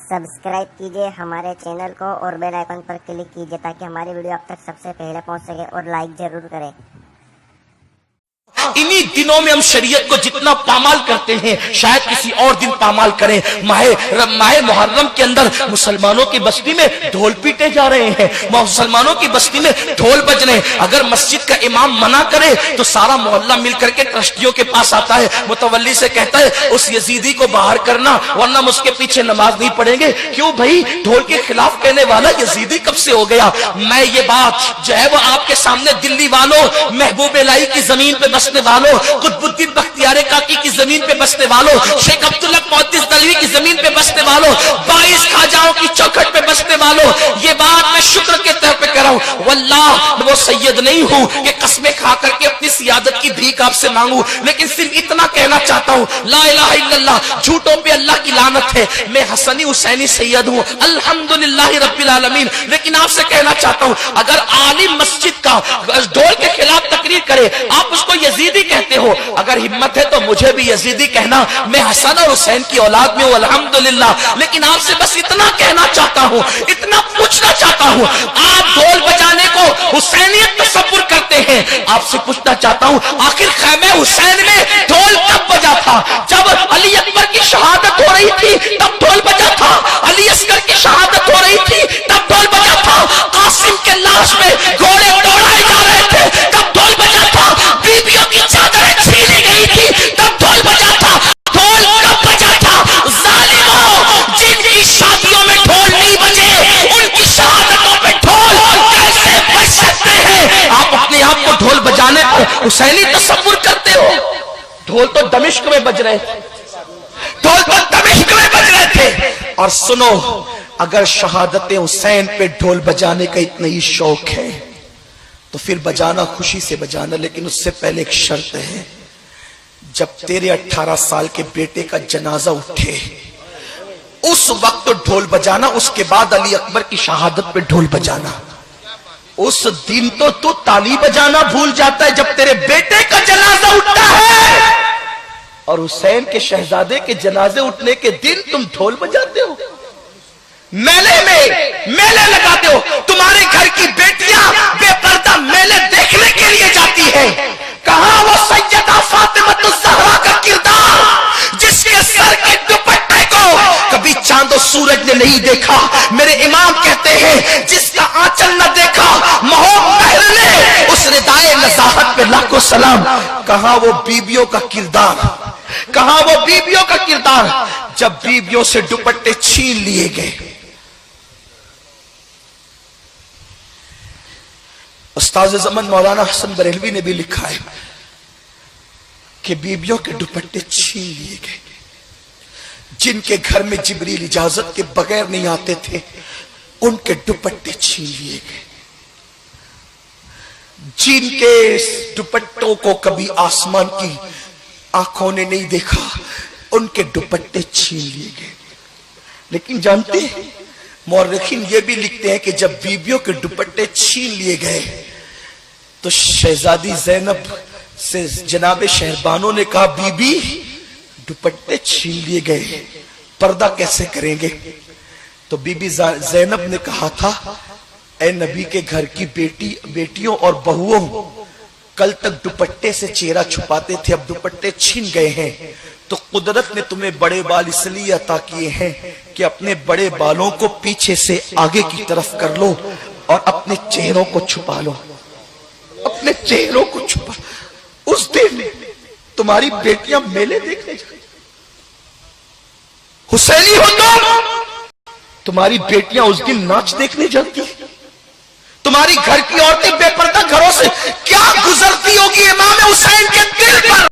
Subscribe कीजिए हमारे channel को और बेल आइकन पर क्लिक कीजिए ताकि हमारी वीडियो आप तक सबसे पहले पहुंच सके और लाइक जरूर करें। इन्हीं दिनों में हम शरीयत को जितना पामाल करते हैं शायद किसी और दिन पामाल करें। माह मुहर्रम के अंदर मुसलमानों की बस्ती में ढोल पीटे जा रहे हैं, मुसलमानों की बस्ती में ढोल बज रहे हैं। अगर मस्जिद का इमाम मना करे तो सारा मोहल्ला मिलकर के ट्रस्टियों के पास आता है, मुतवल्ली से कहता है उस यजीदी को बाहर करना वरना हम उसके पीछे नमाज नहीं पढ़ेंगे। क्यों भाई, ढोल के खिलाफ कहने वाला यजीदी कब से हो गया? मैं ये बात जो है वो आपके सामने दिल्ली वालों, महबूब इलाही की जमीन पे बसने वालों, कुतुबुद्दीन बख्तियार काकी की जमीन पे बसने वालों, शेख अब्दुल्ला मुहद्दिस दलवी की जमीन पे बसने वालों, 22 खाजाओं की चौखट पे बसने वालों, ये बात मैं शुक्र के तौर पे कर रहा हूं। वल्लाह वो सैयद नहीं हूं कि कस्में खा करके अपनी सियादत की भीख आपसे मांगू, लेकिन सिर्फ इतना कहना चाहता हूं, ला इलाहा इल्लल्लाह, झूठों पे अल्लाह की लानत है। मैं हसनी हुसैनी सैयद हूं, अल्हम्दुलिल्लाह रब्बिल आलमीन। लेकिन आपसे कहना चाहता हूं, अगर आलिम मस्जिद का ढोल के खिलाफ तकरीर करे, आप उसको यजीदी कहते हो, अगर हिम्मत है तो मुझे भी यजीदी कहना। मैं हसन और हुसैन की औलाद में हूं, अल्हम्दुलिल्लाह। लेकिन आपसे बस इतना कहना चाहता हूं, इतना पूछना चाहता हूं, आप ढोल बजाने को हुसैनियत तसव्वुर करते हैं, आपसे पूछना चाहता हूं, आखिर खैमे हुसैन में ढोल कब बजा था? जब अली अकबर की शहादत हो रही थी तब ढोल बजा था, अली असगर की शहादत हो रही थी तब ढोल बजा था, कासिम के लाश में घोड़े दौड़ाए जा रहे थे तब ढोल बजा था, बीबियों की चादरें छीनी गई थी तब ढोल बजा था। ढोल कब बजा था? जालिमों, जिनकी शादियों में ढोल नहीं बजे उनकी शहादतों पे ढोल कैसे बज सकते हैं? आप अपने आप को ढोल बजाने को हुसैनी तसव्वुर करते हो। ढोल तो दमिश्क में बज रहे थे, ढोल तो दमिश्क में बज रहे थे। और सुनो, अगर शहादत हुसैन पे ढोल बजाने का इतना ही शौक है तो फिर बजाना, खुशी से बजाना, लेकिन उससे पहले एक शर्त है, जब तेरे 18 साल के बेटे का जनाजा उठे उस वक्त ढोल बजाना, उसके बाद अली अकबर की शहादत पे ढोल बजाना। उस दिन तो तू ताली बजाना भूल जाता है जब तेरे बेटे का जनाजा उठता है, और हुसैन के शहजादे के जनाजे उठने के दिन तुम ढोल बजाते हो, मेले में मेले लगाते हो। तुम्हारे घर की बेटियां बेपर्दा मेले देखने के लिए जाती है। कहां वो सैयदा फातिमतुज़ ज़हरा का किरदार जिसके सर के दुपट्टे को कभी चांद और सूरज ने नहीं देखा? मेरे इमाम कहते हैं जिसका आंचल न देखा महबूब महर ने, उस रिदाए नज़ाहत पे लाखों सलाम। कहां वो बीबियों का किरदार, कहां वो बीबियों का किरदार जब बीबियों से दुपट्टे छीन लिए गए? उस्ताद ज़मान मौलाना हसन बरेलवी ने भी लिखा है कि बीबियों के दुपट्टे छीन लिए गए। जिनके घर में जिब्रील इजाजत के बगैर नहीं आते थे उनके दुपट्टे छीन लिए गए। जिनके दुपट्टों को कभी आसमान की आंखों ने नहीं देखा उनके दुपट्टे छीन लिए गए। लेकिन जानते हैं, मौरखीन ये भी लिखते हैं कि जब बीबियों के दुपट्टे छीन लिए गए तो शहजादी ज़ैनब से जनाबे शहरबानों ने कहा, बीबी दुपट्टे छीन लिए गए, पर्दा कैसे करेंगे? तो बीबी ज़ैनब ने कहा था, ए नबी के घर की बेटियों और बहुओं, कल तक दुपट्टे से चेहरा छुपाते थे, अब दुपट्टे छीन गए हैं तो कुदरत ने तुम्हें बड़े बाल इसलिए अता किए हैं कि अपने बड़े बालों को पीछे से आगे की तरफ कर लो और अपने चेहरों को छुपा लो, अपने चेहरों को छुपा। उस दिन तुम्हारी बेटियां मेले देखने जाती, हुसैनी हो तुम्हारी बेटियां उस दिन नाच देखने जाती, तुम्हारी घर की औरतें बेपर्दा घरों से क्या गुजरती होगी इमाम हुसैन के दिल पर।